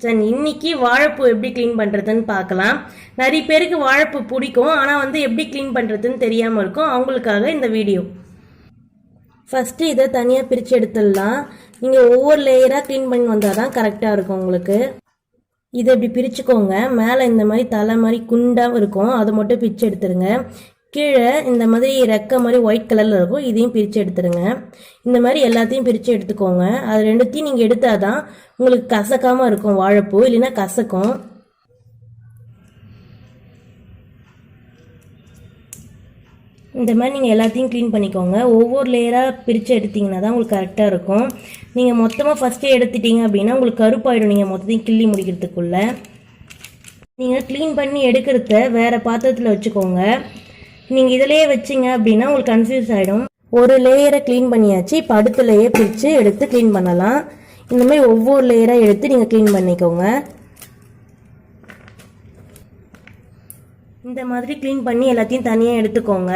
இன்னைக்கு வாழைப்பூ எப்படி க்ளீன் பண்ணுறதுன்னு பார்க்கலாம். நிறைய பேருக்கு வாழைப்பூ பிடிக்கும், ஆனால் வந்து எப்படி க்ளீன் பண்ணுறதுன்னு தெரியாமல் இருக்கும். அவங்களுக்காக இந்த வீடியோ. ஃபஸ்ட்டு இதை தனியாக பிரித்து எடுத்துடலாம். நீங்கள் ஒவ்வொரு லேயராக க்ளீன் பண்ணி வந்தால் தான் கரெக்டாக இருக்கும் உங்களுக்கு. இதை இப்படி பிரிச்சுக்கோங்க. மேலே இந்த மாதிரி தலை மாதிரி குண்டாக இருக்கும், அதை மட்டும் பிரித்து எடுத்துருங்க. கீழே இந்த மாதிரி ரெக்கை மாதிரி ஒயிட் கலரில் இருக்கும், இதையும் பிரித்து எடுத்துருங்க. இந்த மாதிரி எல்லாத்தையும் பிரித்து எடுத்துக்கோங்க. அது ரெண்டுத்தையும் நீங்கள் எடுத்தால் தான் உங்களுக்கு கசக்காமல் இருக்கும் வாழைப்பூ, இல்லைன்னா கசக்கும். இந்த மாதிரி நீங்கள் எல்லாத்தையும் க்ளீன் பண்ணிக்கோங்க. ஒவ்வொரு லேயராக பிரித்து எடுத்திங்கன்னா தான் உங்களுக்கு கரெக்டாக இருக்கும். நீங்கள் மொத்தமாக ஃபஸ்ட்டே எடுத்துட்டீங்க அப்படின்னா உங்களுக்கு கருப்பாயிடும் நீங்கள் மொத்தத்தையும் கிள்ளி முடிக்கிறதுக்குள்ளே. நீங்கள் க்ளீன் பண்ணி எடுக்கிறத வேறு பாத்திரத்தில் வச்சுக்கோங்க. நீங்கள் இதிலேயே வச்சிங்க அப்படின்னா உங்களுக்கு கன்ஃபியூஸ் ஆகிடும். ஒரு லேயரை க்ளீன் பண்ணியாச்சு, இப்போ அடுத்த லேயர் பிரித்து எடுத்து க்ளீன் பண்ணலாம். இந்த மாதிரி ஒவ்வொரு லேயராக எடுத்து நீங்கள் க்ளீன் பண்ணிக்கோங்க. இந்த மாதிரி க்ளீன் பண்ணி எல்லாத்தையும் தனியாக எடுத்துக்கோங்க.